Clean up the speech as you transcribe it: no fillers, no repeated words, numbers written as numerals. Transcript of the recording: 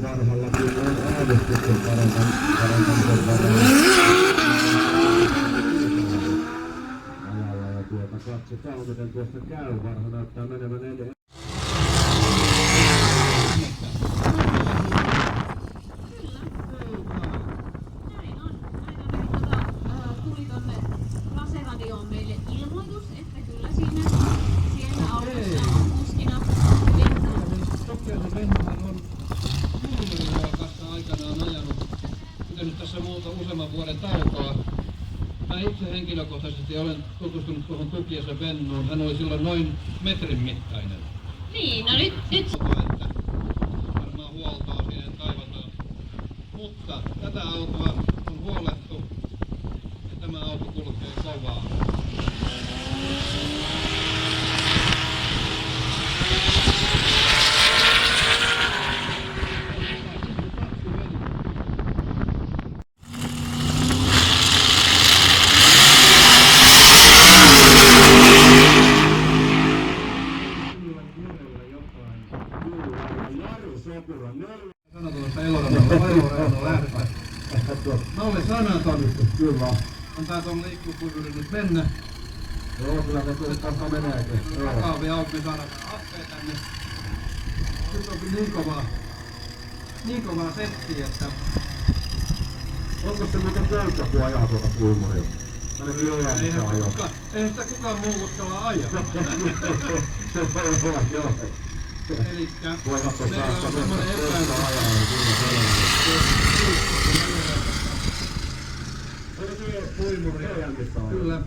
vanhallakin on äänestyksen parantamisen varaan. Ajalla ja katsotaan miten tuosta käy. Varha näyttää menevän edelleen. Laseradioon meille ilmoitus, että kyllä siellä autossa on kuskina Venno. Tokiaisen Vennohan on Pulmurilla kanssa aikanaan ajanut, pitänyt tässä useamman vuoden taukoa. Mä itse henkilökohtaisesti olen tutustunut tuohon Tokiaisen Vennoon. Hän oli silloin noin metrin mittainen. Niin, no nyt. Että varmaan huoltoa siihen kaivataan. Mutta tätä autoa on huolettu ja tämä auto kulkee kovaa. Mä olen sanaton. Kyllä. Antaa tuon liikkuvuuden nyt mennä. Joo, kyllä se tuosta meneekin. Rakaavia auki, me saadaan appea tänne. Nyt onkin niin kovaa settiä, että... Onko se muuten köyttä, kun ajaa tuota Pulmuria? Eihän sitä kukaan muu uskalla ajaa. Se voi olla, joo. Elikkä... Voivatko meillä on semmoinen Pulmuri. Kyllä.